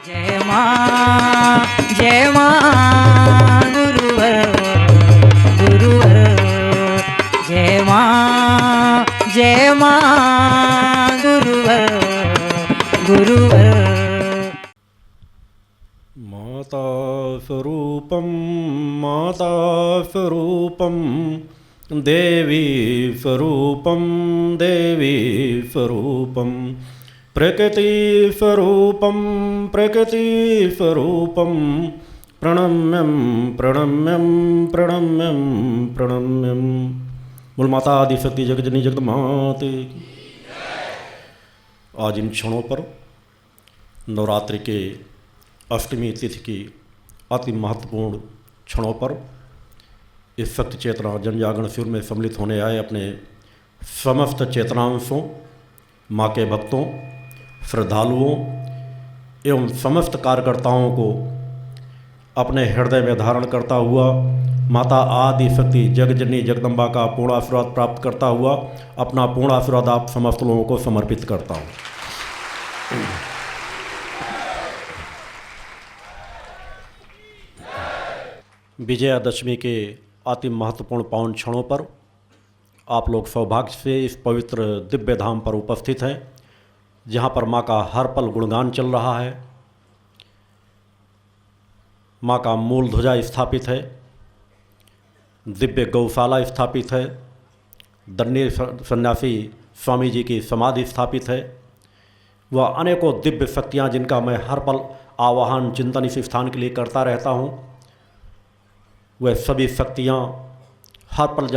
जय मां गुरुवर गुरुवर जय मां गुरुवर गुरुवर। माता स्वरूपं माता स्वरूपं देवी स्वरूपं देवी स्वरूपं प्रकृति स्वरूपं प्रकृति स्वरूपं प्रणम्यं प्रणम्यं प्रणम्यं प्रणम्यं। बोल माता आदिशक्ति जगजननी जगदमाते की। आज इन क्षणों पर नवरात्रि के अष्टमी तिथि की अति महत्वपूर्ण क्षणों पर इस शक्ति चेतना जन जागरण शिविर में सम्मिलित होने आए अपने समस्त चेतनांशों, माँ के भक्तों, श्रद्धालुओं एवं समस्त कार्यकर्ताओं को अपने हृदय में धारण करता हुआ माता आदि शक्ति जगजननी जगदम्बा का पूर्ण आशीर्वाद प्राप्त करता हुआ अपना पूर्ण आशीर्वाद आप समस्त लोगों को समर्पित करता हूँ। विजयादशमी के अति महत्वपूर्ण पावन क्षणों पर आप लोग सौभाग्य से इस पवित्र दिव्य धाम पर उपस्थित हैं, जहाँ पर माँ का हर पल गुणगान चल रहा है। माँ का मूल ध्वजा स्थापित है, दिव्य गौशाला स्थापित है, दंडी सन्यासी स्वामी जी की समाधि स्थापित है। वह अनेकों दिव्य शक्तियाँ जिनका मैं हर पल आवाहन चिंतन इस स्थान के लिए करता रहता हूँ, वह सभी शक्तियाँ हर पल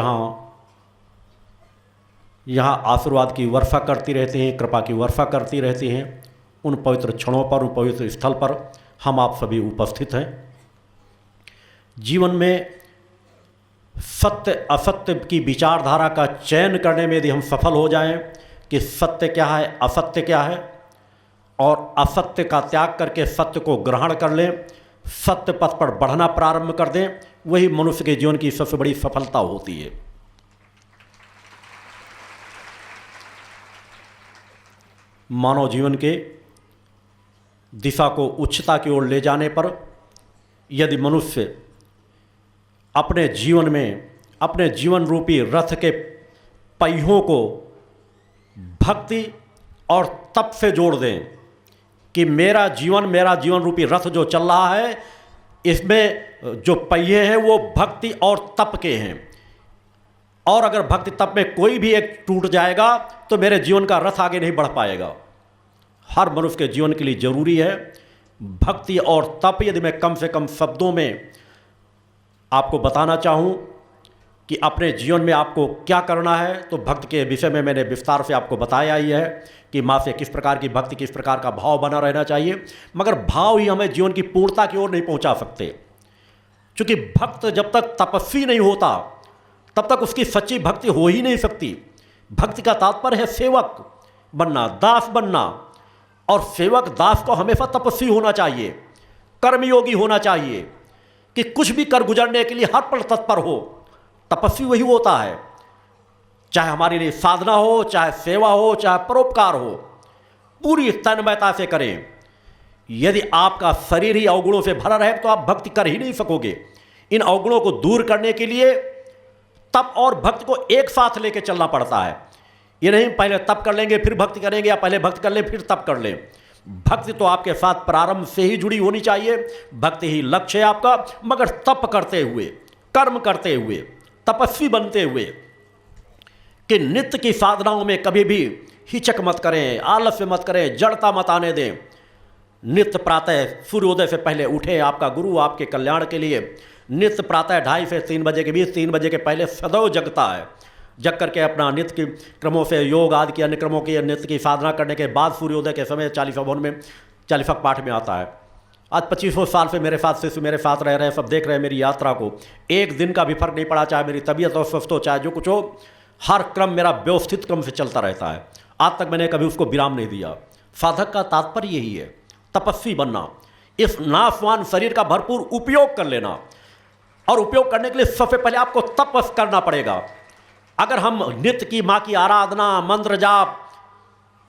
यहाँ आशीर्वाद की वर्षा करती रहती हैं, कृपा की वर्षा करती रहती हैं। उन पवित्र क्षणों पर, उन पवित्र स्थल पर हम आप सभी उपस्थित हैं। जीवन में सत्य असत्य की विचारधारा का चयन करने में यदि हम सफल हो जाएं कि सत्य क्या है, असत्य क्या है, और असत्य का त्याग करके सत्य को ग्रहण कर लें, सत्य पथ पर बढ़ना प्रारंभ कर दें, वही मनुष्य के जीवन की सबसे बड़ी सफलता होती है। मानव जीवन के दिशा को उच्चता की ओर ले जाने पर यदि मनुष्य अपने जीवन में अपने जीवन रूपी रथ के पहियों को भक्ति और तप से जोड़ दें कि मेरा जीवन रूपी रथ जो चल रहा है, इसमें जो पहिए हैं वो भक्ति और तप के हैं, और अगर भक्ति तप में कोई भी एक टूट जाएगा तो मेरे जीवन का रथ आगे नहीं बढ़ पाएगा। हर मनुष्य के जीवन के लिए जरूरी है भक्ति और तप। यदि मैं कम से कम शब्दों में आपको बताना चाहूँ कि अपने जीवन में आपको क्या करना है, तो भक्ति के विषय में मैंने विस्तार से आपको बताया ही है कि माँ से किस प्रकार की भक्ति, किस प्रकार का भाव बना रहना चाहिए। मगर भाव ही हमें जीवन की पूर्णता की ओर नहीं पहुँचा सकते, क्योंकि भक्त जब तक तपस्वी नहीं होता तब तक उसकी सच्ची भक्ति हो ही नहीं सकती। भक्ति का तात्पर्य है सेवक बनना, दास बनना, और सेवक दास को हमेशा तपस्वी होना चाहिए, कर्मयोगी होना चाहिए कि कुछ भी कर गुजरने के लिए हर पल तत्पर हो। तपस्वी वही होता है, चाहे हमारे लिए साधना हो, चाहे सेवा हो, चाहे परोपकार हो, पूरी तन्मयता से करें। यदि आपका शरीर ही अवगुणों से भरा रहे तो आप भक्ति कर ही नहीं सकोगे। इन अवगुणों को दूर करने के लिए तप और भक्ति को एक साथ लेकर चलना पड़ता है। ये नहीं पहले तप कर लेंगे फिर भक्ति करेंगे, या पहले भक्ति कर लें फिर तप कर लें। भक्ति तो आपके साथ प्रारंभ से ही जुड़ी होनी चाहिए, भक्ति ही लक्ष्य है आपका। मगर तप करते हुए, कर्म करते हुए, तपस्वी बनते हुए कि नित्य की साधनाओं में कभी भी हिचक मत करें, आलस्य मत करें, जड़ता मत आने दें। नित्य प्रातः सूर्योदय से पहले उठें, आपका गुरु आपके कल्याण के लिए नित्य प्रातः 2:30 से 3 बजे के बीच, 3 बजे के पहले सदैव जगता है। जग करके अपना नित्य के क्रमों से, योग आदि के अन्य क्रमों की नित्य की साधना करने के बाद सूर्योदय के समय चालीसा भवन में चालीसा पाठ में आता है। आज 25 साल से मेरे साथ शिष्य मेरे साथ रह रहे हैं, सब देख रहे हैं मेरी यात्रा को। एक दिन का भी फर्क नहीं पड़ा, चाहे मेरी तबीयत और स्वस्थ हो, चाहे जो कुछ हो, हर क्रम मेरा व्यवस्थित क्रम से चलता रहता है। आज तक मैंने कभी उसको विराम नहीं दिया। साधक का तात्पर्य यही है, तपस्वी बनना, इस नाशवान शरीर का भरपूर उपयोग कर लेना। और उपयोग करने के लिए सबसे पहले आपको तपस करना पड़ेगा। अगर हम नित्य की माँ की आराधना, मंत्र जाप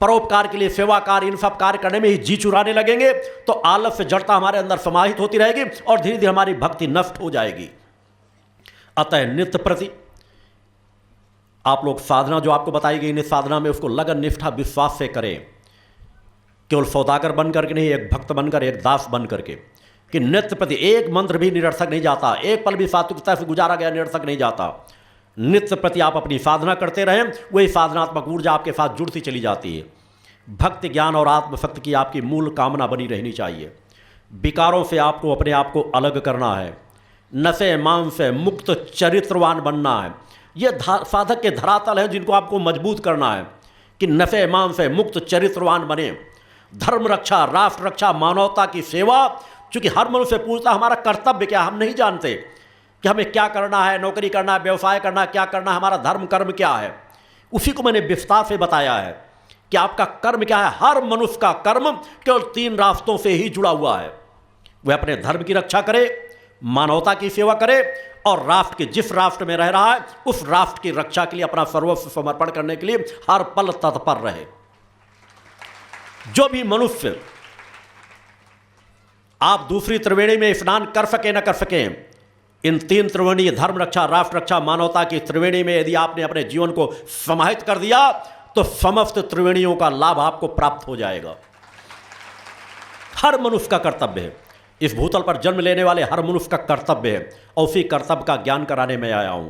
परोपकार के लिए, सेवा कार्य, इन सब कार्य करने में ही जी चुराने लगेंगे तो आलस्य जड़ता हमारे अंदर समाहित होती रहेगी और धीरे धीरे हमारी भक्ति नष्ट हो जाएगी। अतः नित्य प्रति आप लोग साधना जो आपको बताई गई, साधना में उसको लगन, निष्ठा, विश्वास से करें। केवल सौदागर बन करके नहीं, एक भक्त बनकर, एक दास बन करके, कि नित्य प्रति एक मंत्र भी निरर्थक नहीं जाता, एक पल भी सात्विकता से गुजारा गया निरर्थक नहीं जाता। नित्य प्रति आप अपनी साधना करते रहें, वही साधनात्मक ऊर्जा आपके साथ जुड़ती चली जाती है। भक्ति, ज्ञान और आत्मशक्ति की आपकी मूल कामना बनी रहनी चाहिए। विकारों से आपको अपने आप को अलग करना है, नशे मांस से मुक्त चरित्रवान बनना है। ये साधक के धरातल हैं जिनको आपको मजबूत करना है कि नशे मांस से मुक्त चरित्रवान बने। धर्म रक्षा, राष्ट्र रक्षा, मानवता की सेवा, चूँकि हर मनुष्य पूछता हमारा कर्तव्य क्या, हम नहीं जानते कि हमें क्या करना है, नौकरी करना है, व्यवसाय करना है, क्या करना है, हमारा धर्म कर्म क्या है। उसी को मैंने विस्तार से बताया है कि आपका कर्म क्या है। हर मनुष्य का कर्म केवल 3 रास्तों से ही जुड़ा हुआ है। वह अपने धर्म की रक्षा करे, मानवता की सेवा करे और राष्ट्र के, जिस राष्ट्र में रह रहा है उस राष्ट्र की रक्षा के लिए अपना सर्वस्व समर्पण करने के लिए हर पल तत्पर रहे। जो भी मनुष्य आप दूसरी त्रिवेणी में स्नान कर सके न कर सके, इन 3 त्रिवेणी, धर्म रक्षा, राष्ट्र रक्षा, मानवता की त्रिवेणी में यदि आपने अपने जीवन को समाहित कर दिया तो समस्त त्रिवेणियों का लाभ आपको प्राप्त हो जाएगा। हर मनुष्य का कर्तव्य है, इस भूतल पर जन्म लेने वाले हर मनुष्य का कर्तव्य है और उसी कर्तव्य का ज्ञान कराने में आया हूं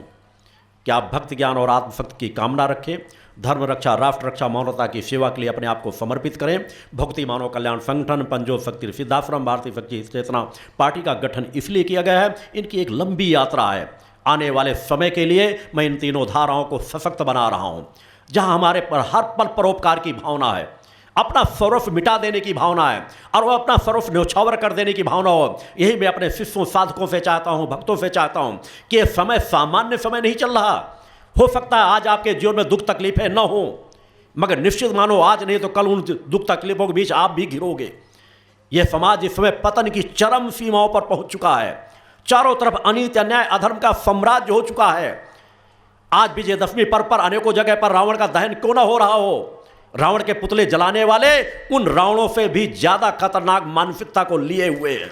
कि आप भक्ति, ज्ञान और आत्मशक्ति की कामना रखें, धर्म रक्षा, राष्ट्र रक्षा, मानवता की सेवा के लिए अपने आप को समर्पित करें। भक्ति मानव कल्याण संगठन, पंजोर शक्ति सिद्धाश्रम, भारतीय शक्ति चेतना पार्टी का गठन इसलिए किया गया है, इनकी एक लंबी यात्रा है। आने वाले समय के लिए मैं इन तीनों धाराओं को सशक्त बना रहा हूं, जहां हमारे पर हर पल परोपकार की भावना है, अपना सर्वस्व मिटा देने की भावना है और वह अपना सर्वस्व न्यौछावर कर देने की भावना हो। यही मैं अपने शिष्यों, साधकों से चाहता हूं, भक्तों से चाहता हूं कि यह समय सामान्य समय नहीं चल रहा। हो सकता है आज आपके जीवन में दुख तकलीफें न हो, मगर निश्चित मानो आज नहीं तो कल उन दुख तकलीफों के बीच आप भी घिरोगे। यह समाज इस समय पतन की चरम सीमाओं पर पहुंच चुका है। चारों तरफ अनीति, अन्याय, अधर्म का साम्राज्य हो चुका है। आज विजयदशमी पर्व पर अनेकों जगह पर रावण का दहन क्यों ना हो रहा हो। रावण के पुतले जलाने वाले उन रावणों से भी ज्यादा खतरनाक मानसिकता को लिए हुए हैं।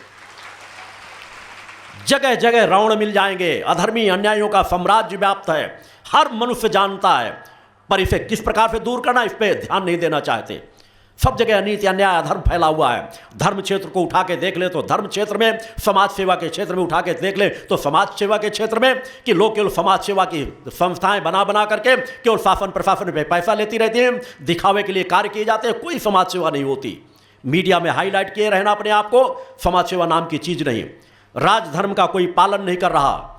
जगह जगह रावण मिल जाएंगे, अधर्मी अन्यायों का साम्राज्य व्याप्त है, हर मनुष्य जानता है, पर इसे किस प्रकार से दूर करना, इस पर ध्यान नहीं देना चाहते। सब जगह अनीति, अन्याय, अधर्म फैला हुआ है। धर्म क्षेत्र को उठा के देख ले तो धर्म क्षेत्र में, समाज सेवा के क्षेत्र में उठा के देख ले तो समाज सेवा के क्षेत्र में, कि लोग केवल समाज सेवा की संस्थाएं बना बना करके केवल शासन प्रशासन पे पैसा लेती रहती हैं, दिखावे के लिए कार्य किए जाते हैं, कोई समाज सेवा नहीं होती। मीडिया में हाईलाइट किए रहना अपने आप को, समाज सेवा नाम की चीज नहीं। राजधर्म का कोई पालन नहीं कर रहा।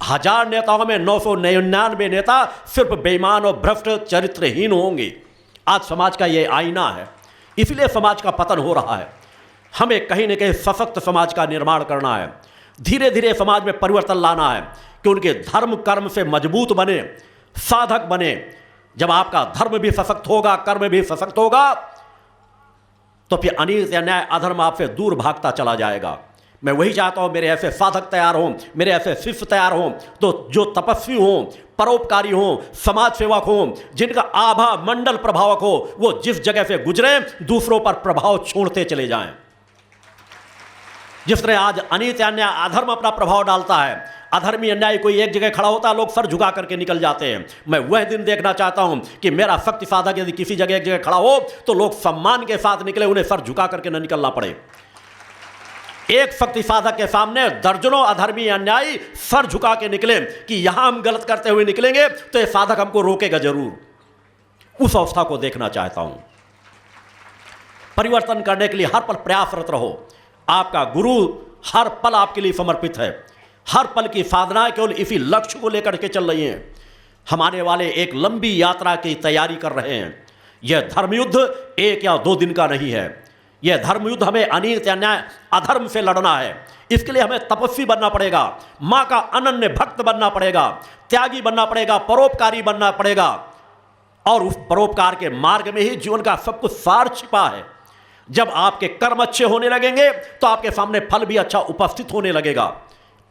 1000 नेताओं में 999 नेता सिर्फ बेईमान और भ्रष्ट चरित्रहीन होंगे। आज समाज का ये आईना है, इसलिए समाज का पतन हो रहा है। हमें कहीं न कहीं सशक्त समाज का निर्माण करना है। धीरे धीरे समाज में परिवर्तन लाना है कि उनके धर्म कर्म से मजबूत बने, साधक बने। जब आपका धर्म भी सशक्त होगा, कर्म भी सशक्त होगा, तो फिर अनीति, अन्याय, अधर्म आपसे दूर भागता चला जाएगा। मैं वही चाहता हूं, मेरे ऐसे साधक तैयार हों, मेरे ऐसे शिष्य तैयार हों, तो जो तपस्वी हों, परोपकारी हों, समाज सेवक हों, जिनका आभा मंडल प्रभावक हो, वो जिस जगह से गुजरे दूसरों पर प्रभाव छोड़ते चले जाएं। जिस तरह आज अनीति, अन्याय, अधर्म अपना प्रभाव डालता है, अधर्मी अन्याय कोई एक जगह खड़ा होता है, लोग सर झुका करके निकल जाते हैं। मैं वह दिन देखना चाहता हूं कि मेरा शक्ति साधक यदि किसी जगह एक जगह खड़ा हो तो लोग सम्मान के साथ निकले, उन्हें सर झुका करके न निकलना पड़े। एक शक्ति साधक के सामने दर्जनों अधर्मी अन्यायी सर झुका के निकले कि यहां हम गलत करते हुए निकलेंगे तो यह साधक हमको रोकेगा जरूर। उस अवस्था को देखना चाहता हूं। परिवर्तन करने के लिए हर पल प्रयासरत रहो। आपका गुरु हर पल आपके लिए समर्पित है। हर पल की साधनाएं केवल इसी लक्ष्य को लेकर के चल रही हैं। हम आने वाले एक लंबी यात्रा की तैयारी कर रहे हैं। यह धर्मयुद्ध 1 या 2 दिन का नहीं है। यह धर्मयुद्ध हमें अनीति, अन्याय, अधर्म से लड़ना है। इसके लिए हमें तपस्वी बनना पड़ेगा, मां का अनन्य भक्त बनना पड़ेगा, त्यागी बनना पड़ेगा, परोपकारी बनना पड़ेगा। और उस परोपकार के मार्ग में ही जीवन का सब कुछ सार छिपा है। जब आपके कर्म अच्छे होने लगेंगे तो आपके सामने फल भी अच्छा उपस्थित होने लगेगा।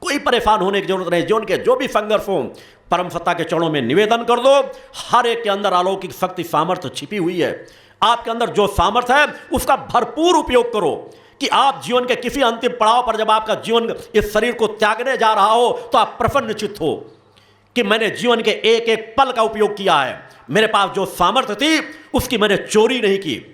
कोई परेशान होने की जरूरत नहीं। जीवन के जो भी संघर्ष हो, परम सत्ता के चरणों में निवेदन कर दो। हर एक के अंदर अलौकिक शक्ति, सामर्थ्य छिपी हुई है। आपके अंदर जो सामर्थ्य है उसका भरपूर उपयोग करो कि आप जीवन के किसी अंतिम पड़ाव पर जब आपका जीवन इस शरीर को त्यागने जा रहा हो तो आप प्रसन्न चित्त हो कि मैंने जीवन के एक एक पल का उपयोग किया है। मेरे पास जो सामर्थ्य थी उसकी मैंने चोरी नहीं की।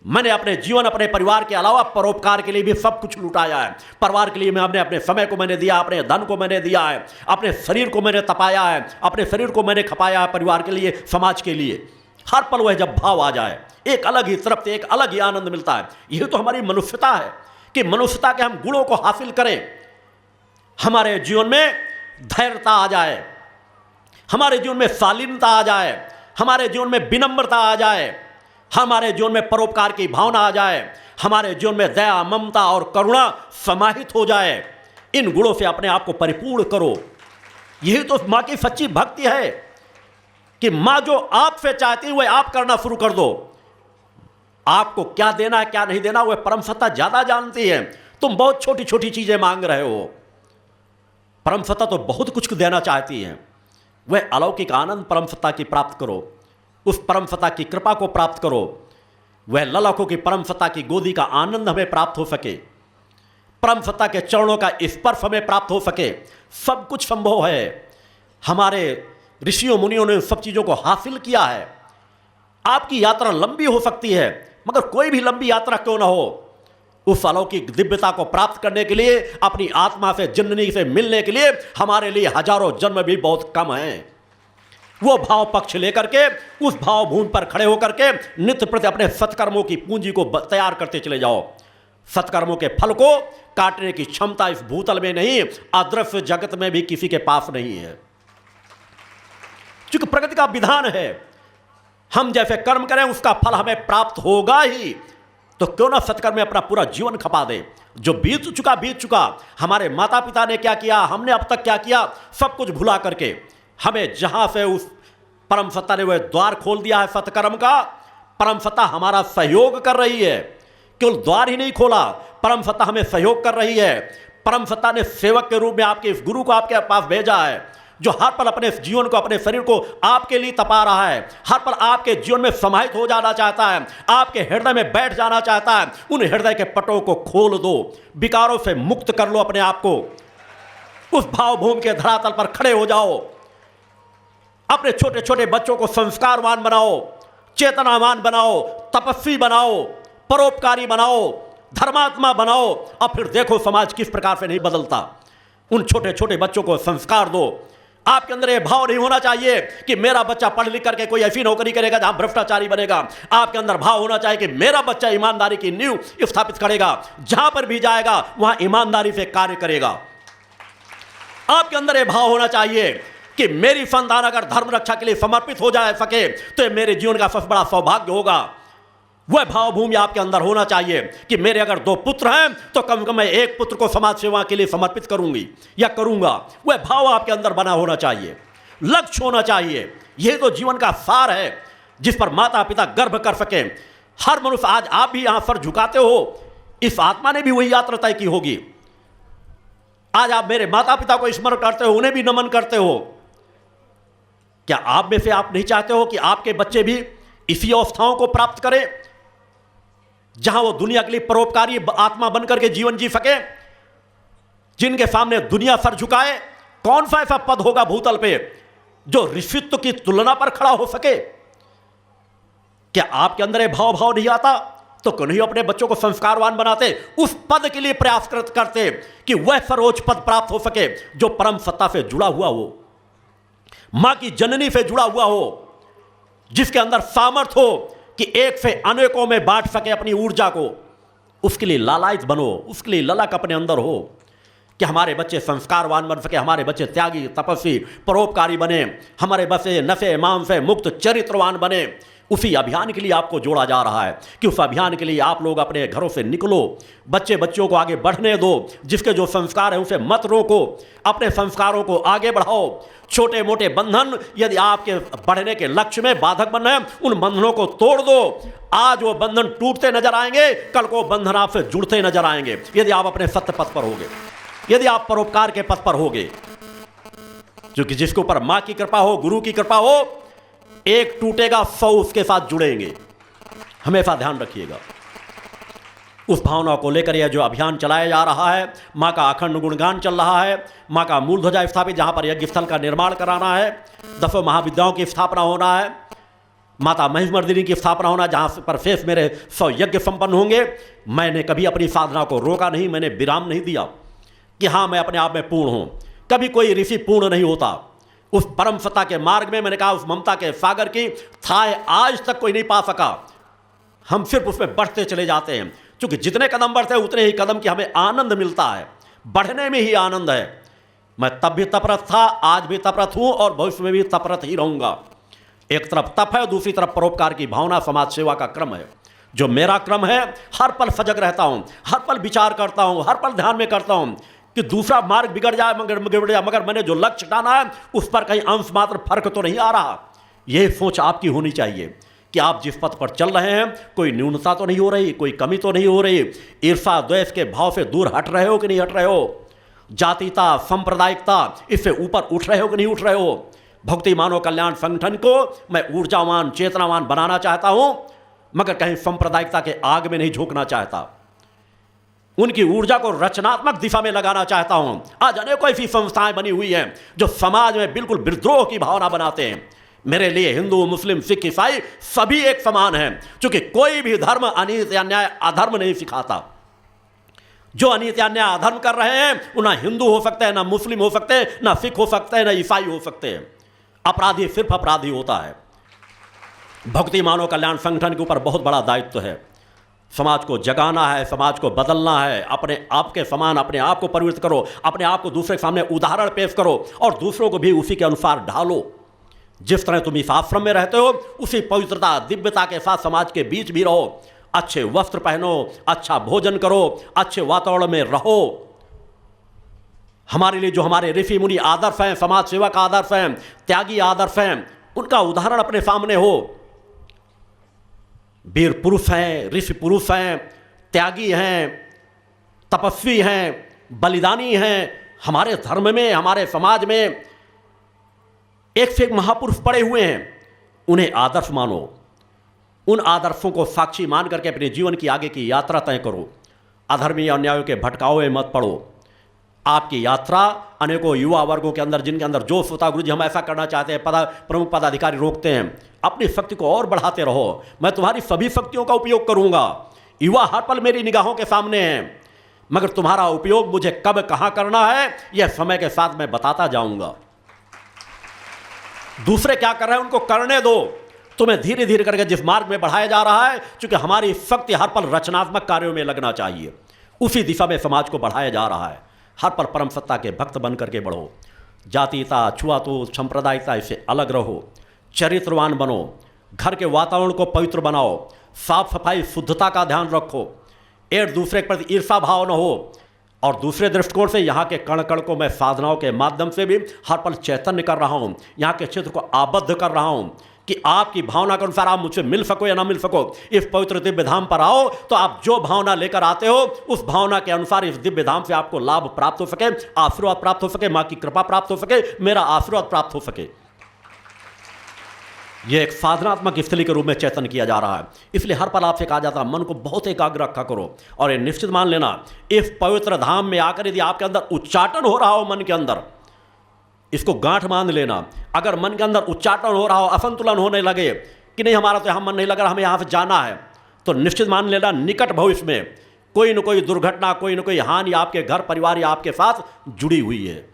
मैंने अपने जीवन अपने परिवार के अलावा परोपकार के लिए भी सब कुछ लुटाया है। परिवार के लिए मैं अपने समय को मैंने दिया, अपने धन को मैंने दिया है, अपने शरीर को मैंने तपाया है, अपने शरीर को मैंने खपाया है परिवार के लिए, समाज के लिए। हर पल वह जब भाव आ जाए एक अलग ही तृप्ति, एक अलग ही आनंद मिलता है। यही तो हमारी मनुष्यता है कि मनुष्यता के हम गुणों को हासिल करें। हमारे जीवन में धैर्यता आ जाए, हमारे जीवन में शालीनता आ जाए, हमारे जीवन में विनम्रता आ जाए, हमारे जीवन में परोपकार की भावना आ जाए, हमारे जीवन में दया, ममता और करुणा समाहित हो जाए। इन गुणों से अपने आप को परिपूर्ण करो। यही तो माँ की सच्ची भक्ति है कि माँ जो आपसे चाहती है वह आप करना शुरू कर दो। आपको क्या देना है क्या नहीं देना वह परम सत्ता ज्यादा जानती है। तुम बहुत छोटी छोटी चीजें मांग रहे हो, परम सत्ता तो बहुत कुछ देना चाहती है। वह अलौकिक आनंद परम सत्ता की प्राप्त करो, उस परम सत्ता की कृपा को प्राप्त करो। वह ललकों की परम सत्ता की गोदी का आनंद हमें प्राप्त हो सके, परम सत्ता के चरणों का स्पर्श हमें प्राप्त हो सके। सब कुछ संभव है। हमारे ऋषियों मुनियों ने सब चीज़ों को हासिल किया है। आपकी यात्रा लंबी हो सकती है मगर कोई भी लंबी यात्रा क्यों ना हो, उस अलौकिक दिव्यता को प्राप्त करने के लिए, अपनी आत्मा से, जननी से मिलने के लिए हमारे लिए हजारों जन्म भी बहुत कम हैं। वो भाव पक्ष लेकर के उस भाव भूमि पर खड़े होकर के नित्य प्रति अपने सत्कर्मों की पूंजी को तैयार करते चले जाओ। सत्कर्मों के फल को काटने की क्षमता इस भूतल में नहीं, अदृश्य जगत में भी किसी के पास नहीं है। क्योंकि प्रकृति का विधान है, हम जैसे कर्म करें उसका फल हमें प्राप्त होगा ही। तो क्यों ना सत्कर्म में अपना पूरा जीवन खपा दे। जो बीत चुका बीत चुका। हमारे माता पिता ने क्या किया, हमने अब तक क्या किया, सब कुछ भुला करके हमें जहां से उस परम सत्ता ने वह द्वार खोल दिया है सत्कर्म का, परम सत्ता हमारा सहयोग कर रही है। केवल द्वार ही नहीं खोला, परम सत्ता हमें सहयोग कर रही है। परम सत्ता ने सेवक के रूप में आपके इस गुरु को आपके पास भेजा है, जो हर पल अपने जीवन को, अपने शरीर को आपके लिए तपा रहा है, हर पल आपके जीवन में समाहित हो जाना चाहता है, आपके हृदय में बैठ जाना चाहता है। उन हृदय के पटों को खोल दो, विकारों से मुक्त कर लो अपने आप को। उस भावभूमि के धरातल पर खड़े हो जाओ। अपने छोटे छोटे बच्चों को संस्कारवान बनाओ, चेतनावान बनाओ, तपस्वी बनाओ, परोपकारी बनाओ, धर्मात्मा बनाओ। और फिर देखो समाज किस प्रकार से नहीं बदलता। उन छोटे छोटे बच्चों को संस्कार दो। आपके अंदर यह भाव नहीं होना चाहिए कि मेरा बच्चा पढ़ लिख करके कोई ऐसी नौकरी करेगा जहां भ्रष्टाचारी बनेगा। आपके अंदर भाव होना चाहिए कि मेरा बच्चा ईमानदारी की नींव स्थापित करेगा, जहां पर भी जाएगा वहां ईमानदारी से कार्य करेगा। आपके अंदर यह भाव होना चाहिए कि मेरी संतान अगर धर्म रक्षा के लिए समर्पित हो जाए सके तो यह मेरे जीवन का सबसे बड़ा सौभाग्य होगा। वह भावभूमि आपके अंदर होना चाहिए कि मेरे अगर 2 पुत्र हैं तो कम से कम मैं एक पुत्र को समाज सेवा के लिए समर्पित करूंगी या करूंगा। वह भाव आपके अंदर बना होना चाहिए, लक्ष्य होना चाहिए। यह तो जीवन का सार है जिस पर माता पिता गर्व कर सके। हर मनुष्य, आज आप भी यहां सर झुकाते हो, इस आत्मा ने भी वही यात्रा तय की होगी। आज आप मेरे माता पिता को स्मरण करते हो, उन्हें भी नमन करते हो। क्या आप में से आप नहीं चाहते हो कि आपके बच्चे भी इसी अवस्थाओं को प्राप्त करें जहां वो दुनिया के लिए परोपकारी आत्मा बनकर के जीवन जी सके, जिनके सामने दुनिया सर झुकाए? कौन सा ऐसा पद होगा भूतल पे जो ऋषित्व की तुलना पर खड़ा हो सके? क्या आपके अंदर ये भाव नहीं आता तो क्यों नहीं अपने बच्चों को संस्कारवान बनाते, उस पद के लिए प्रयास करते कि वह सर्वोच्च पद प्राप्त हो सके जो परम सत्ता से जुड़ा हुआ हो, मां की जननी से जुड़ा हुआ हो, जिसके अंदर सामर्थ्य हो कि एक से अनेकों में बांट सके अपनी ऊर्जा को। उसके लिए लालायित बनो, उसके लिए ललक अपने अंदर हो कि हमारे बच्चे संस्कारवान बन सके, हमारे बच्चे त्यागी, तपस्वी, परोपकारी बने, हमारे बच्चे नशे मांस से मुक्त चरित्रवान बने। उसी अभियान के लिए आपको जोड़ा जा रहा है कि उस अभियान के लिए आप लोग अपने घरों से निकलो, बच्चों को आगे बढ़ने दो। जिसके जो संस्कार है उसे मत रोको, अपने संस्कारों को आगे बढ़ाओ। छोटे मोटे बंधन यदि आपके बढ़ने के लक्ष्य में बाधक बन रहे हैं, उन बंधनों को तोड़ दो। आज वो बंधन टूटते नजर आएंगे, कल को बंधन आपसे जुड़ते नजर आएंगे यदि आप अपने सत्य पथ पर होगे, यदि आप परोपकार के पथ पर होगे। क्योंकि जिसके ऊपर मां की कृपा हो, गुरु की कृपा हो, एक टूटेगा 100 उसके साथ जुड़ेंगे। हमेशा ध्यान रखिएगा। उस भावना को लेकर यह जो अभियान चलाया जा रहा है, माँ का अखंड गुणगान चल रहा है, माँ का मूल ध्वजा स्थापित, जहाँ पर यज्ञ स्थल का निर्माण कराना है, 10 महाविद्याओं की स्थापना होना है, माता महिषमर्दिनी की स्थापना होना, जहाँ पर शेष मेरे 100 यज्ञ संपन्न होंगे। मैंने कभी अपनी साधना को रोका नहीं, मैंने विराम नहीं दिया कि हाँ मैं अपने आप में पूर्ण हूँ। कभी कोई ऋषि पूर्ण नहीं होता। उस परम सत्ता के मार्ग में मैंने कहा उस ममता के सागर की थाह आज तक कोई नहीं पा सका। हम सिर्फ उसमें बढ़ते चले जाते हैं, क्योंकि जितने कदम बढ़ते हैं उतने ही कदम की हमें आनंद मिलता है, बढ़ने में ही आनंद है। मैं तब भी तपरत था, आज भी तपरत हूँ और भविष्य में भी तपरत ही रहूँगा। एक तरफ तप है, दूसरी तरफ परोपकार की भावना, समाज सेवा का क्रम है। जो मेरा क्रम है, हर पल सजग रहता हूँ, हर पल विचार करता हूँ, हर पल ध्यान में करता हूँ कि दूसरा मार्ग बिगड़ जाए मगर मैंने जो लक्ष्य टाना है उस पर कहीं अंश मात्र फर्क तो नहीं आ रहा। यह सोच आपकी होनी चाहिए कि आप जिस पथ पर चल रहे हैं कोई न्यूनता तो नहीं हो रही, कोई कमी तो नहीं हो रही, ईर्षा द्वेष के भाव से दूर हट रहे हो कि नहीं हट रहे हो, जातीयता सांप्रदायिकता इससे ऊपर उठ रहे हो कि नहीं उठ रहे हो। भक्ति मानव कल्याण संगठन को मैं ऊर्जावान चेतनावान बनाना चाहता हूं, मगर कहीं सांप्रदायिकता के आग में नहीं झोंकना चाहता। उनकी ऊर्जा को रचनात्मक दिशा में लगाना चाहता हूं। आज अनेकों ऐसी संस्थाएं बनी हुई हैं जो समाज में बिल्कुल विद्रोह की भावना बनाते हैं। मेरे लिए हिंदू, मुस्लिम, सिख, ईसाई सभी एक समान हैं, क्योंकि कोई भी धर्म अनीति अन्याय अधर्म नहीं सिखाता। जो अनीति अन्याय अधर्म कर रहे हैं वो ना हिंदू हो सकते हैं, ना मुस्लिम हो सकते हैं, ना सिख हो सकते हैं, ना ईसाई हो सकते हैं। अपराधी सिर्फ अपराधी होता है। भक्ति मानव कल्याण संगठन के ऊपर बहुत बड़ा दायित्व है। समाज को जगाना है, समाज को बदलना है। अपने आप के समान अपने आप को परिवर्तित करो, अपने आप को दूसरे के सामने उदाहरण पेश करो और दूसरों को भी उसी के अनुसार ढालो। जिस तरह तुम इस आश्रम में रहते हो उसी पवित्रता दिव्यता के साथ समाज के बीच भी रहो। अच्छे वस्त्र पहनो, अच्छा भोजन करो, अच्छे वातावरण में रहो। हमारे लिए जो हमारे ऋषि मुनि आदर्श हैं, समाज सेवा का आदर्श हैं, त्यागी आदर्श हैं, उनका उदाहरण अपने सामने हो। वीर पुरुष हैं, ऋषि पुरुष हैं, त्यागी हैं, तपस्वी हैं, बलिदानी हैं। हमारे धर्म में, हमारे समाज में एक से एक महापुरुष पड़े हुए हैं। उन्हें आदर्श मानो, उन आदर्शों को साक्षी मान करके अपने जीवन की आगे की यात्रा तय करो। अधर्मी अन्यायों के भटकाव में मत पड़ो। आपकी यात्रा अनेकों युवा वर्गों के अंदर, जिनके अंदर जोश होता, गुरु जी हम ऐसा करना चाहते हैं, प्रमुख पदाधिकारी रोकते हैं, अपनी शक्ति को और बढ़ाते रहो। मैं तुम्हारी सभी शक्तियों का उपयोग करूंगा। युवा हर पल मेरी निगाहों के सामने हैं, मगर तुम्हारा उपयोग मुझे कब कहां करना है यह समय के साथ मैं बताता जाऊंगा। दूसरे क्या कर रहे हैं उनको करने दो। तुम्हें धीरे धीरे करके जिस मार्ग में बढ़ाया जा रहा है, क्योंकि हमारी शक्ति हर पल रचनात्मक कार्यों में लगना चाहिए, उसी दिशा में समाज को बढ़ाया जा रहा है। हर पल परम सत्ता के भक्त बन करके बढ़ो। जातीयता, छुआछूत, सांप्रदायिकता इससे अलग रहो। चरित्रवान बनो। घर के वातावरण को पवित्र बनाओ। साफ सफाई, शुद्धता का ध्यान रखो। एक दूसरे के प्रति ईर्षा भाव न हो। और दूसरे दृष्टिकोण से यहाँ के कण कण को मैं साधनाओं के माध्यम से भी हर पल चैतन्य कर रहा हूँ। यहाँ के क्षेत्र को आबद्ध कर रहा हूँ कि आपकी भावना के अनुसार आप मुझसे मिल सको या ना मिल सको, इस पवित्र दिव्य धाम पर आओ तो आप जो भावना लेकर आते हो उस भावना के अनुसार इस दिव्य धाम से आपको लाभ प्राप्त हो सके, आशीर्वाद प्राप्त हो सके, माँ की कृपा प्राप्त हो सके, मेरा आशीर्वाद प्राप्त हो सके। यह एक साधनात्मक स्थली के रूप में चैतन किया जा रहा है। इसलिए हर पल आपसे कहा जाता है मन को बहुत एकाग्र रखा करो। और ये निश्चित मान लेना, इस पवित्र धाम में आकर यदि आपके अंदर उच्चाटन हो रहा हो मन के अंदर, इसको गांठ मान लेना। अगर मन के अंदर उच्चाटन हो रहा हो, असंतुलन होने लगे कि नहीं हमारा तो यहाँ मन नहीं लग रहा, हमें यहाँ से जाना है, तो निश्चित मान लेना निकट भविष्य में कोई न कोई दुर्घटना, कोई न कोई हानि आपके घर परिवार या आपके साथ जुड़ी हुई है।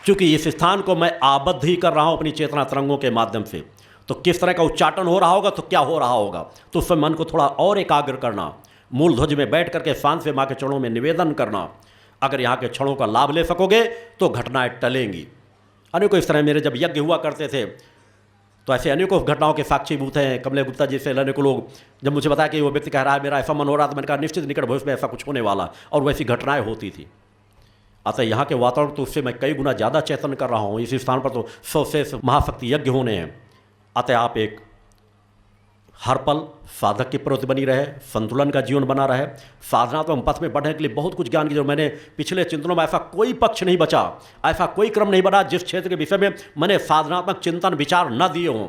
क्योंकि इस स्थान को मैं आबद्ध ही कर रहा हूं अपनी चेतना तरंगों के माध्यम से। तो किस तरह का उच्चाटन हो रहा होगा, तो क्या हो रहा होगा, तो उसमें मन को थोड़ा और एकाग्र करना। मूल ध्वज में बैठ करके शांत से माँ के चरणों में निवेदन करना। अगर यहाँ के क्षणों का लाभ ले सकोगे तो घटनाएं टलेंगी। अनेकों इस तरह मेरे जब यज्ञ हुआ करते थे तो ऐसे अनेकों घटनाओं के साक्षीभूत हैं। कमले गुप्ता जी से अनेकों लोग जब मुझे बताया कि वो व्यक्ति कह रहा है मेरा ऐसा मन हो रहा था, मैंने कहा निश्चित निकट भविष्य में ऐसा कुछ होने वाला, और वैसी घटनाएं होती थी। अतः यहाँ के वातावरण तो उससे मैं कई गुना ज़्यादा चेतन कर रहा हूँ। इस स्थान पर तो 100 से महाशक्ति यज्ञ होने हैं। अतः आप एक हर पल साधक की प्रवृत्ति बनी रहे, संतुलन का जीवन बना रहे। साधनात्मक पथ में बढ़ने के लिए बहुत कुछ ज्ञान की जरूरत। मैंने पिछले चिंतनों में ऐसा कोई पक्ष नहीं बचा, ऐसा कोई क्रम नहीं बना जिस क्षेत्र के विषय में मैंने साधनात्मक चिंतन विचार न दिए हों।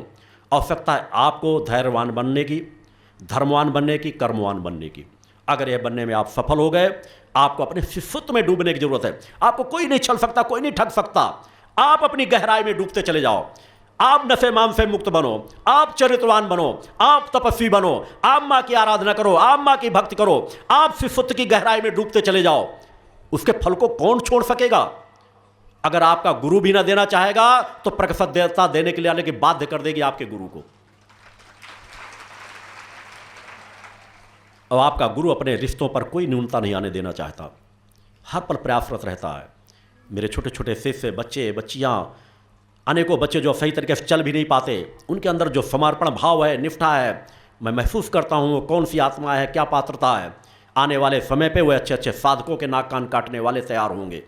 आवश्यकता है आपको धैर्यवान बनने की, धर्मवान बनने की, कर्मवान बनने की। अगर यह बनने में आप सफल हो गए, आपको अपने शिष्यत्व में डूबने की जरूरत है। आपको कोई नहीं छल सकता, कोई नहीं ठग सकता। आप अपनी गहराई में डूबते चले जाओ। आप नशे माम से मुक्त बनो, आप चरित्रवान बनो, आप तपस्वी बनो, आप माँ की आराधना करो, आप माँ की भक्ति करो, आप शिष्यत्व की गहराई में डूबते चले जाओ। उसके फल को कौन छोड़ सकेगा? अगर आपका गुरु भी ना देना चाहेगा तो प्रकट देवता देने के लिए आने की बाध्य कर देगी आपके गुरु को। और आपका गुरु अपने रिश्तों पर कोई न्यूनता नहीं आने देना चाहता, हर पल प्रयासरत रहता है। मेरे छोटे छोटे शिष्य, बच्चे, बच्चियां, अनेकों बच्चे जो सही तरीके से चल भी नहीं पाते, उनके अंदर जो समर्पण भाव है, निष्ठा है, मैं महसूस करता हूँ कौन सी आत्मा है, क्या पात्रता है। आने वाले समय पे वो अच्छे अच्छे साधकों के नाक कान काटने वाले तैयार होंगे।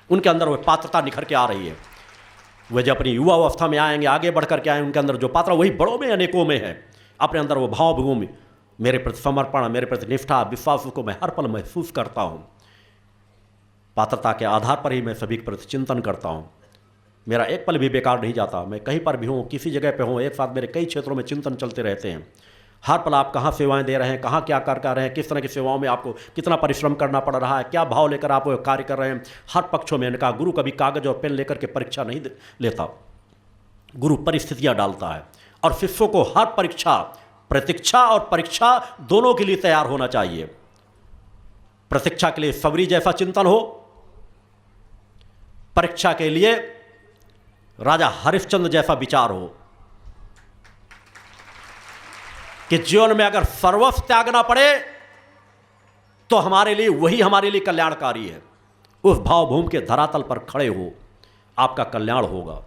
उनके अंदर वो पात्रता निखर के आ रही है। वे जब अपनी युवा अवस्था में आएंगे, आगे बढ़ कर के आए, उनके अंदर जो पात्र वही बड़ों में अनेकों में है। अपने अंदर वो भाव भूमि, मेरे प्रति समर्पण, मेरे प्रति निष्ठा, विश्वास को मैं हर पल महसूस करता हूँ। पात्रता के आधार पर ही मैं सभी के प्रति चिंतन करता हूँ। मेरा एक पल भी बेकार नहीं जाता। मैं कहीं पर भी हूँ, किसी जगह पे हूँ, एक साथ मेरे कई क्षेत्रों में चिंतन चलते रहते हैं। हर पल आप कहाँ सेवाएं दे रहे हैं, कहाँ क्या कर रहे हैं, किस तरह की सेवाओं में आपको कितना परिश्रम करना पड़ रहा है, क्या भाव लेकर आप कार्य कर रहे हैं, हर पक्षों में। इनका गुरु कभी कागज और पेन लेकर के परीक्षा नहीं लेता, गुरु परिस्थितियाँ डालता है। और शिष्यों को हर परीक्षा, प्रतीक्षा और परीक्षा दोनों के लिए तैयार होना चाहिए। प्रतीक्षा के लिए सबरी जैसा चिंतन हो, परीक्षा के लिए राजा हरिश्चंद्र जैसा विचार हो कि जीवन में अगर सर्वस्व त्यागना पड़े तो हमारे लिए वही हमारे लिए कल्याणकारी है। उस भावभूमि के धरातल पर खड़े हो, आपका कल्याण होगा।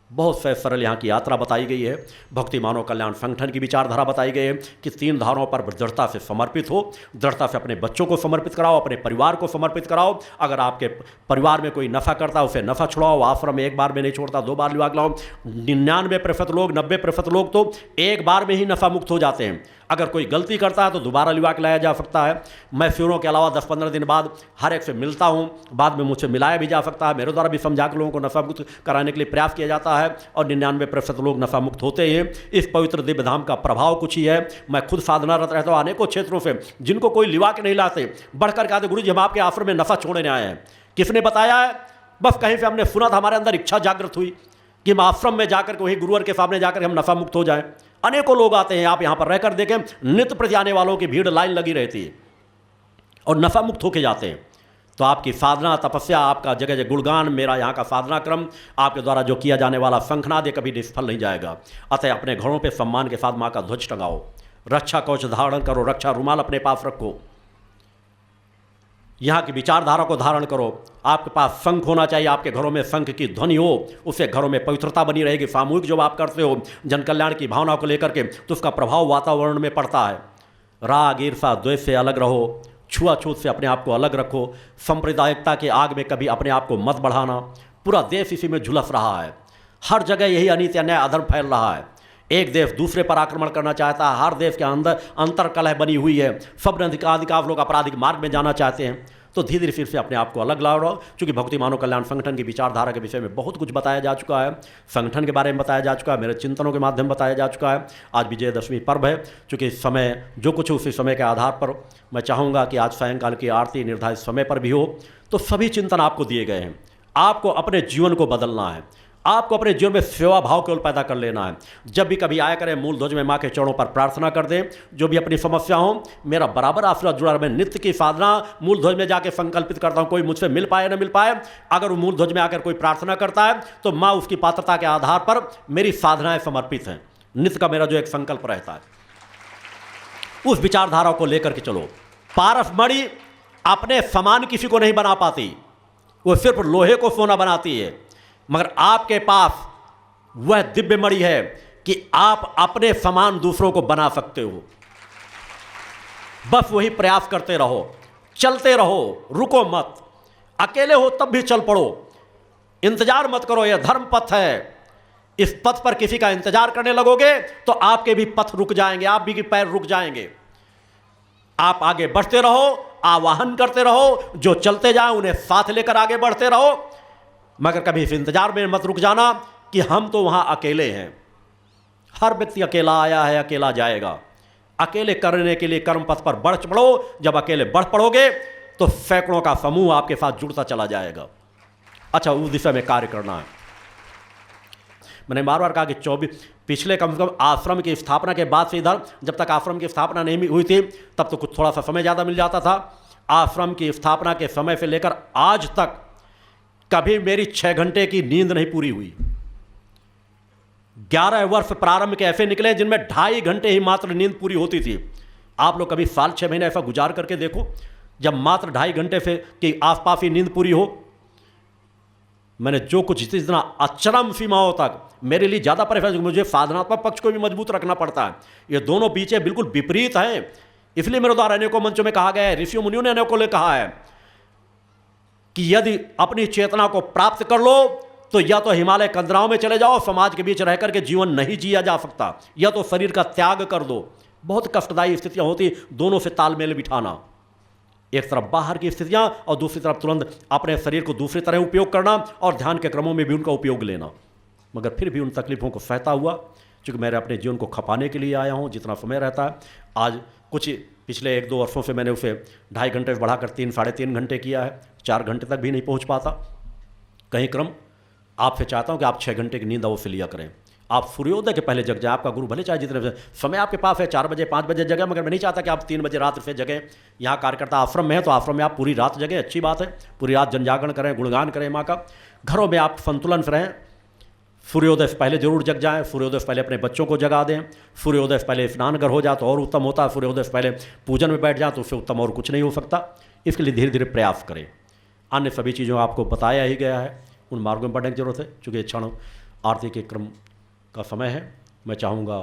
बहुत से सरल यहाँ की यात्रा बताई गई है। भक्ति मानव कल्याण संगठन की विचारधारा बताई गई है कि 3 धाराओं पर दृढ़ता से समर्पित हो। दृढ़ता से अपने बच्चों को समर्पित कराओ, अपने परिवार को समर्पित कराओ। अगर आपके परिवार में कोई नफ़ा करता है उसे नफ़ा छुड़ाओ। आश्रम में एक बार में नहीं छोड़ता, 2 बार लिवा लाओ। 99% लोग, 90% लोग तो एक बार में ही नफ़ा मुक्त हो जाते हैं। अगर कोई गलती करता है तो दोबारा लिवा के लाया जा सकता है। मैं शिविरों के अलावा 10-15 दिन बाद हर एक से मिलता हूँ, बाद में मुझसे मिलाया भी जा सकता है। मेरे द्वारा भी समझा के लोगों को नशा मुक्त कराने के लिए प्रयास किया जाता है और 99% लोग नशा मुक्त होते हैं। इस पवित्र दिव्य धाम का प्रभाव कुछ ही है। मैं खुद साधनारत रहता हूँ अनेकों क्षेत्रों से, जिनको कोई लिवा के नहीं लाते, बढ़कर कहते गुरु जी हम आपके आश्रम में नशा छोड़ने आए हैं। किसने बताया है? बस कहीं से हमने सुना था, हमारे अंदर इच्छा जागृत हुई कि हम आश्रम में जाकर के वही गुरुवर के सामने जाकर हम नशा मुक्त हो जाएं। अनेकों लोग आते हैं, आप यहाँ पर रहकर देखें, नित्य प्रति आने वालों की भीड़, लाइन लगी रहती है और नशा मुक्त होके जाते हैं। तो आपकी साधना, तपस्या, आपका जगह जगह गुणगान, मेरा यहाँ का साधना क्रम, आपके द्वारा जो किया जाने वाला शंखनाद, ये कभी निष्फल नहीं जाएगा। अतः अपने घरों पे सम्मान के साथ माँ का ध्वज टंगाओ, रक्षा कवच धारण करो, रक्षा रुमाल अपने पास रखो, यहाँ की विचारधारा को धारण करो। आपके पास शंख होना चाहिए, आपके घरों में शंख की ध्वनि हो, उससे घरों में पवित्रता बनी रहेगी। सामूहिक जो आप करते हो जन कल्याण की भावना को लेकर के, तो उसका प्रभाव वातावरण में पड़ता है। राग, ईर्षा, द्वेष से अलग रहो, छुआछूत से अपने आप को अलग रखो। सांप्रदायिकता के आग में कभी अपने आप को मत बढ़ाना। पूरा देश इसी में झुलस रहा है, हर जगह यही अनीति, अन्याय, अधर्म फैल रहा है। एक देश दूसरे पर आक्रमण करना चाहता है, हर देश के अंदर अंतर कलह बनी हुई है, सब अधिकांश लोग आपराधिक मार्ग में जाना चाहते हैं। तो धीरे धीरे फिर से अपने आप को अलग ला रहा हो। चूँकि भक्ति मानव कल्याण संगठन की विचारधारा के विषय में बहुत कुछ बताया जा चुका है, संगठन के बारे में बताया जा चुका है, मेरे चिंतनों के माध्यम बताया जा चुका है। आज विजयदशमी पर्व है, चूँकि समय जो कुछ उसी समय के आधार पर मैं चाहूँगा कि आज सायंकाल की आरती निर्धारित समय पर भी हो। तो सभी चिंतन आपको दिए गए हैं। आपको अपने जीवन को बदलना है, आपको अपने जीवन में सेवा भाव केवल पैदा कर लेना है। जब भी कभी आया करें, मूल ध्वज में माँ के चरणों पर प्रार्थना कर दें। जो भी अपनी समस्या हो, मेरा बराबर आशीर्वाद जुड़ा। मैं नित्य की साधना मूल ध्वज में जाके संकल्पित करता हूँ। कोई मुझसे मिल पाए न मिल पाए, अगर वो मूल ध्वज में आकर कोई प्रार्थना करता है तो माँ उसकी पात्रता के आधार पर मेरी साधनाएं समर्पित हैं। नित्य का मेरा जो एक संकल्प रहता है, उस विचारधारा को लेकर के चलो। पारसमणि अपने समान किसी को नहीं बना पाती, वो सिर्फ लोहे को सोना बनाती है। मगर आपके पास वह दिव्य मणि है कि आप अपने समान दूसरों को बना सकते हो। बस वही प्रयास करते रहो, चलते रहो, रुको मत। अकेले हो तब भी चल पड़ो, इंतजार मत करो। यह धर्म पथ है, इस पथ पर किसी का इंतजार करने लगोगे तो आपके भी पथ रुक जाएंगे, आप भी पैर रुक जाएंगे। आप आगे बढ़ते रहो, आवाहन करते रहो, जो चलते जाए उन्हें साथ लेकर आगे बढ़ते रहो। मगर कभी इस इंतजार में मत रुक जाना कि हम तो वहां अकेले हैं। हर व्यक्ति अकेला आया है, अकेला जाएगा। अकेले करने के लिए कर्म पथ पर बढ़ पड़ो। जब अकेले बढ़ पड़ोगे तो सैकड़ों का समूह आपके साथ जुड़ता चला जाएगा। अच्छा, उस दिशा में कार्य करना है। मैंने बार बार कहा कि पिछले कम से कम आश्रम की स्थापना के बाद से इधर, जब तक आश्रम की स्थापना नहीं हुई थी तब तो कुछ थोड़ा सा समय ज़्यादा मिल जाता था। आश्रम की स्थापना के समय से लेकर आज तक कभी मेरी 6 घंटे की नींद नहीं पूरी हुई। 11 वर्ष प्रारंभ के ऐसे निकले जिनमें 2.5 घंटे ही मात्र नींद पूरी होती थी। आप लोग कभी साल 6 महीने ऐसा गुजार करके देखो जब मात्र 2.5 घंटे से के आसपास ही नींद पूरी हो। मैंने जो कुछ जितना अचरम सीमाओं तक मेरे लिए ज़्यादा परेशान, मुझे साधनात्मक पक्ष को भी मजबूत रखना पड़ता है। ये दोनों बीचे बिल्कुल विपरीत हैं। इसलिए मेरे द्वारा अनेकों मंचों में कहा गया है, ऋषियों मुनियों ने अनेकों ने कहा है कि यदि अपनी चेतना को प्राप्त कर लो तो या तो हिमालय कंदराओं में चले जाओ, समाज के बीच रह करके जीवन नहीं जिया जा सकता, या तो शरीर का त्याग कर दो। बहुत कष्टदायी स्थितियां होती, दोनों से तालमेल बिठाना। एक तरफ बाहर की स्थितियां और दूसरी तरफ तुरंत अपने शरीर को दूसरी तरह उपयोग करना और ध्यान के क्रमों में भी उनका उपयोग लेना। मगर फिर भी उन तकलीफों को सहता हुआ, क्योंकि मैं अपने जीवन को खपाने के लिए आया हूं जितना समय रहता है। आज कुछ पिछले 1-2 वर्षों से मैंने उसे 2.5 घंटे से बढ़ाकर 3-3.5 घंटे किया है। 4 घंटे तक भी नहीं पहुंच पाता कहीं क्रम। आपसे चाहता हूं कि आप 6 घंटे की नींद अवश्य लिया करें। आप सूर्योदय के पहले जग जाए। आपका गुरु भले चाहे जितने समय आपके पास है 4 बजे 5 बजे जगह, मगर मैं नहीं चाहता कि आप 3 बजे रात से जगें। यहाँ कार्यकर्ता आश्रम में है तो आश्रम में आप पूरी रात जगें, अच्छी बात है। पूरी रात जनजागरण करें, गुणगान करें माँ का। घरों में आप संतुलन से रहें। सूर्योदय से पहले जरूर जग जाएं। सूर्योदय से पहले अपने बच्चों को जगा दें। सूर्योदय से पहले स्नान अगर हो जाए तो और उत्तम होता है। सूर्योदय से पहले पूजन में बैठ जाए तो उससे उत्तम और कुछ नहीं हो सकता। इसके लिए धीरे धीरे प्रयास करें। अन्य सभी चीज़ों आपको बताया ही गया है, उन मार्गों में बढ़ने की जरूरत है। चूँकि क्षण आरती के क्रम का समय है, मैं चाहूँगा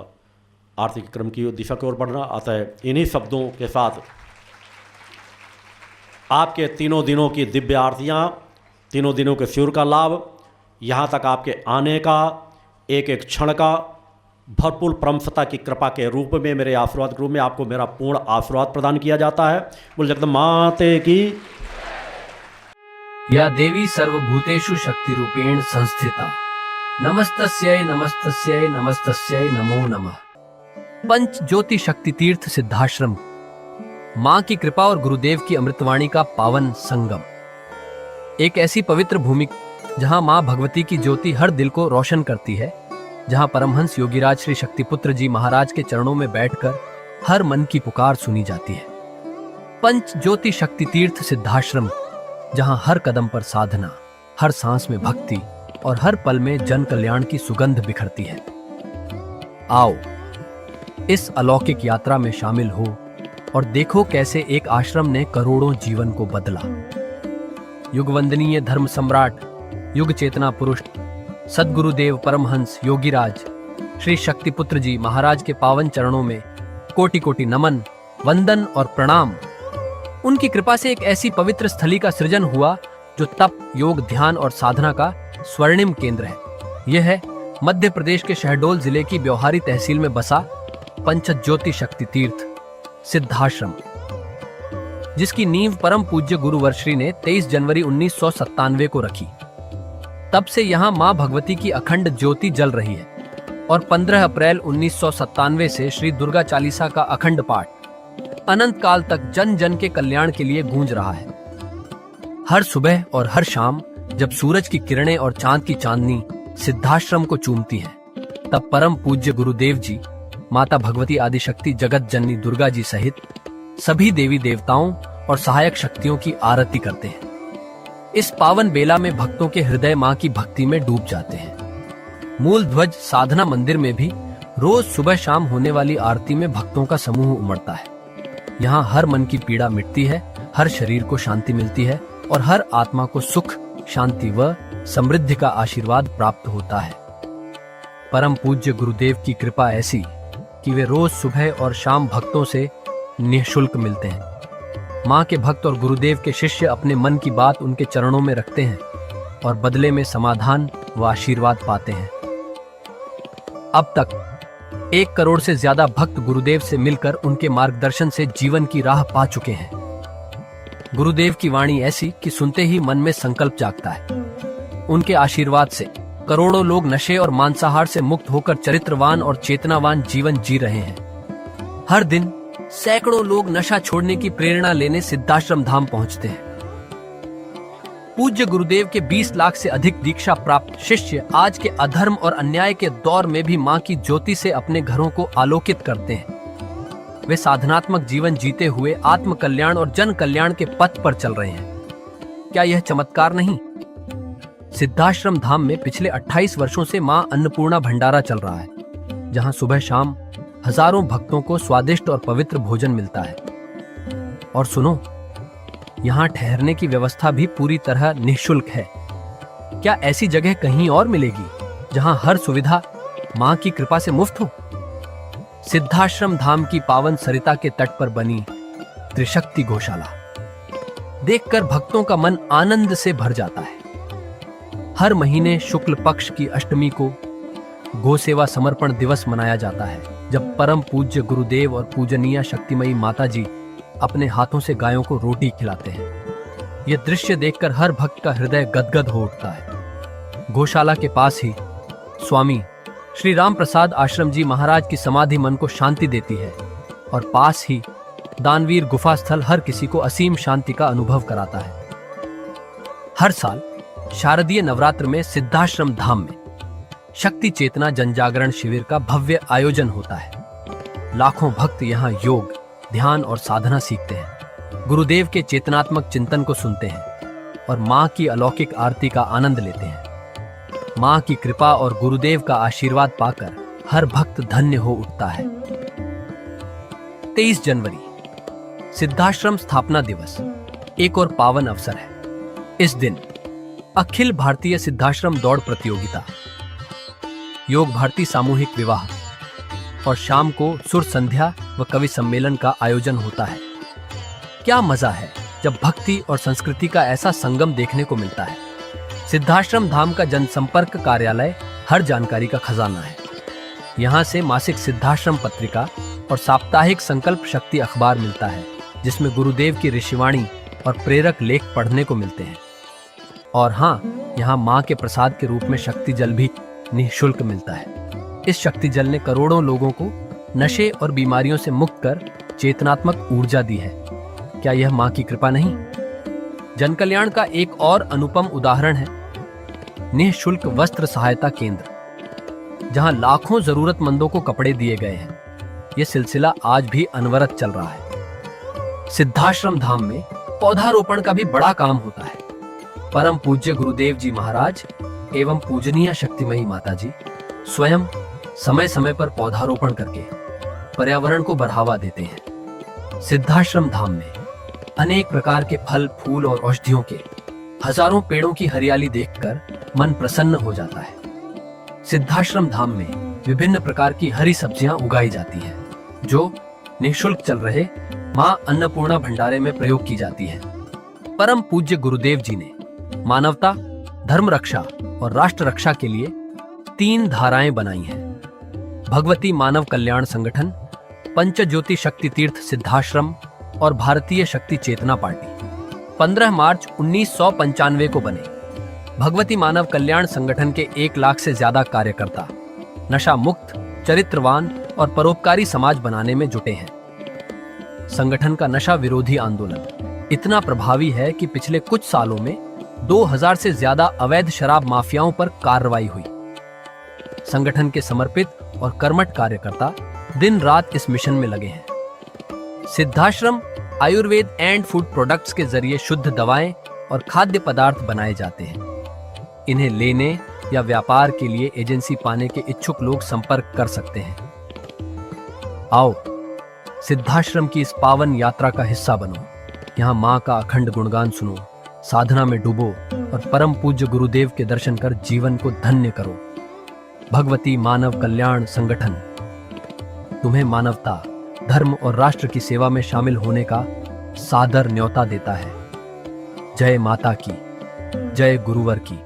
आरती के क्रम की दिशा की ओर बढ़ना। अतः इन्हीं शब्दों के साथ आपके 3 दिनों की दिव्य आरतियाँ, 3 दिनों के शिविर का लाभ, यहाँ तक आपके आने का एक एक क्षण का भरपूर परमसत्ता की कृपा के रूप में मेरे आशीर्वाद के रूप में आपको मेरा पूर्ण आशीर्वाद प्रदान किया जाता है। बोल जगदम्बा माते की। या देवी सर्वभूतेषु शक्ति रूपेण संस्थिता, नमस्तस्यै नमस्तस्यै नमस्तस्यै नमो नमः। पंच ज्योति शक्ति तीर्थ सिद्धाश्रम, माँ की कृपा और गुरुदेव की अमृतवाणी का पावन संगम। एक ऐसी पवित्र भूमि जहाँ माँ भगवती की ज्योति हर दिल को रोशन करती है, जहाँ परमहंस योगीराज श्री शक्तिपुत्र जी महाराज के चरणों में बैठकर हर मन की पुकार सुनी जाती है। पंच ज्योति शक्ति तीर्थ सिद्धाश्रम, जहाँ हर कदम पर साधना, हर सांस में भक्ति और हर पल में जन कल्याण की सुगंध बिखरती है। आओ इस अलौकिक यात्रा में शामिल हो और देखो कैसे एक आश्रम ने करोड़ों जीवन को बदला। युगवंदनीय धर्म सम्राट, युग चेतना पुरुष सद्गुरुदेव परमहंस योगीराज श्री शक्तिपुत्र जी महाराज के पावन चरणों में कोटि कोटि नमन, वंदन और प्रणाम। उनकी कृपा से एक ऐसी पवित्र स्थली का सृजन हुआ जो तप, योग, ध्यान और साधना का स्वर्णिम केंद्र है। यह है मध्य प्रदेश के शहडोल जिले की ब्योहारी तहसील में बसा पंचज्योति शक्ति तीर्थ सिद्धाश्रम, जिसकी नींव परम पूज्य गुरुवर्श्री ने 23 जनवरी 1997 को रखी। तब से यहाँ माँ भगवती की अखंड ज्योति जल रही है और 15 अप्रैल 1997 से श्री दुर्गा चालीसा का अखंड पाठ अनंत काल तक जन जन के कल्याण के लिए गूंज रहा है। हर सुबह और हर शाम जब सूरज की किरणें और चांद की चांदनी सिद्धाश्रम को चूमती हैं, तब परम पूज्य गुरुदेव जी माता भगवती आदिशक्ति जगत जननी दुर्गा जी सहित सभी देवी देवताओं और सहायक शक्तियों की आरती करते हैं। इस पावन बेला में भक्तों के हृदय मां की भक्ति में डूब जाते हैं। मूल ध्वज साधना मंदिर में भी रोज सुबह शाम होने वाली आरती में भक्तों का समूह उमड़ता है। यहाँ हर मन की पीड़ा मिटती है, हर शरीर को शांति मिलती है और हर आत्मा को सुख, शांति व समृद्धि का आशीर्वाद प्राप्त होता है। परम पूज्य गुरुदेव की कृपा ऐसी कि वे रोज सुबह और शाम भक्तों से निःशुल्क मिलते हैं। माँ के भक्त और गुरुदेव के शिष्य अपने मन की बात उनके चरणों में रखते हैं और बदले में समाधान व आशीर्वाद पाते हैं। अब तक 1 करोड़ से ज्यादा भक्त गुरुदेव से मिलकर उनके मार्गदर्शन से जीवन की राह पा चुके हैं। गुरुदेव की वाणी ऐसी कि सुनते ही मन में संकल्प जागता है। उनके आशीर्वाद से करोड़ों लोग नशे और मांसाहार से मुक्त होकर चरित्रवान और चेतनावान जीवन जी रहे हैं। हर दिन सैकड़ों लोग नशा छोड़ने की प्रेरणा लेने सिद्धाश्रम धाम पहुंचते हैं। पूज्य गुरुदेव के 20 लाख से अधिक दीक्षा प्राप्त शिष्य आज के अधर्म और अन्याय के दौर में भी मां की ज्योति से अपने घरों को आलोकित करते हैं। वे साधनात्मक जीवन जीते हुए आत्म कल्याण और जन कल्याण के पथ पर चल रहे हैं। क्या यह चमत्कार नहीं? सिद्धाश्रम धाम में पिछले 28 वर्षों से मां अन्नपूर्णा भंडारा चल रहा है, जहां सुबह शाम हजारों भक्तों को स्वादिष्ट और पवित्र भोजन मिलता है। और सुनो, यहाँ ठहरने की व्यवस्था भी पूरी तरह निःशुल्क है। क्या ऐसी जगह कहीं और मिलेगी जहां हर सुविधा मां की कृपा से मुफ्त हो? सिद्धाश्रम धाम की पावन सरिता के तट पर बनी त्रिशक्ति गौशाला देखकर भक्तों का मन आनंद से भर जाता है। हर महीने शुक्ल पक्ष की अष्टमी को गौ सेवा समर्पण दिवस मनाया जाता है, जब परम पूज्य गुरुदेव और पूजनीय शक्तिमयी माता जी अपने हाथों से गायों को रोटी खिलाते हैं। यह दृश्य देखकर हर भक्त का हृदय गदगद हो उठता है। गौशाला के पास ही स्वामी श्री राम प्रसाद आश्रम जी महाराज की समाधि मन को शांति देती है, और पास ही दानवीर गुफा स्थल हर किसी को असीम शांति का अनुभव कराता है। हर साल शारदीय नवरात्र में सिद्धाश्रम धाम में शक्ति चेतना जनजागरण शिविर का भव्य आयोजन होता है। लाखों भक्त यहाँ योग, ध्यान और साधना सीखते हैं, गुरुदेव के चेतनात्मक चिंतन को सुनते हैं और मां की अलौकिक आरती का आनंद लेते हैं। मां की कृपा और गुरुदेव का आशीर्वाद पाकर हर भक्त धन्य हो उठता है। 23 जनवरी सिद्धाश्रम स्थापना दिवस एक और पावन अवसर है। इस दिन अखिल भारतीय सिद्धाश्रम दौड़ प्रतियोगिता, योग भारती सामूहिक विवाह और शाम को सुर संध्या व कवि सम्मेलन का आयोजन होता है। क्या मजा है जब भक्ति और संस्कृति का ऐसा संगम देखने को मिलता है। सिद्धाश्रम धाम का जनसंपर्क कार्यालय हर जानकारी का खजाना है। यहाँ से मासिक सिद्धाश्रम पत्रिका और साप्ताहिक संकल्प शक्ति अखबार मिलता है, जिसमें गुरुदेव की ऋषिवाणी और प्रेरक लेख पढ़ने को मिलते हैं। और हाँ, यहाँ माँ के प्रसाद के रूप में शक्ति जल भी निःशुल्क मिलता है। इस शक्ति जल ने करोड़ों लोगों को नशे और बीमारियों से मुक्त कर चेतनात्मक ऊर्जा दी है। क्या यह मां की कृपा नहीं? जन कल्याण का एक और अनुपम उदाहरण है निःशुल्क वस्त्र सहायता केंद्र, जहां लाखों जरूरतमंदों को कपड़े दिए गए हैं। यह सिलसिला आज भी अनवरत चल रहा है। सिद्धाश्रम धाम में पौधारोपण का भी बड़ा काम होता है। परम पूज्य गुरुदेव जी महाराज एवं पूजनीय शक्तिमयी माता जी स्वयं समय समय पर पौधारोपण करके पर्यावरण को बढ़ावा देते हैं। सिद्धाश्रम धाम में अनेक प्रकार के फल, फूल और औषधियों के हजारों पेड़ों की हरियाली देखकर मन प्रसन्न हो जाता है। सिद्धाश्रम धाम में विभिन्न प्रकार की हरी सब्जियां उगाई जाती हैं, जो निःशुल्क चल रहे मां अन्नपूर्णा भंडारे में प्रयोग की जाती है। परम पूज्य गुरुदेव जी ने मानवता, धर्म रक्षा और राष्ट्र रक्षा के लिए 3 धाराएं बनाई हैं। भगवती मानव कल्याण संगठन, पंचज्योति शक्ति तीर्थ सिद्धाश्रम और भारतीय शक्ति चेतना पार्टी 15 मार्च 1995 को बने। भगवती मानव कल्याण संगठन के 1 लाख से ज्यादा कार्यकर्ता नशा मुक्त, चरित्रवान और परोपकारी समाज बनाने में जुटे हैं। संगठन का नशा विरोधी आंदोलन इतना प्रभावी है कि पिछले कुछ सालों में 2000 से ज्यादा अवैध शराब माफियाओं पर कार्रवाई हुई। संगठन के समर्पित और कर्मठ कार्यकर्ता दिन रात इस मिशन में लगे हैं। Siddhashram Ayurveda and food products के जरिए शुद्ध दवाएं और खाद्य पदार्थ बनाए जाते हैं। इन्हें लेने या व्यापार के लिए एजेंसी पाने के इच्छुक लोग संपर्क कर सकते हैं। आओ सिद्धाश्रम की इस पावन यात्रा का हिस्सा बनो। यहाँ माँ का अखंड गुणगान सुनो, साधना में डूबो और परम पूज्य गुरुदेव के दर्शन कर जीवन को धन्य करो। भगवती मानव कल्याण संगठन तुम्हें मानवता, धर्म और राष्ट्र की सेवा में शामिल होने का सादर न्योता देता है। जय माता की, जय गुरुवर की।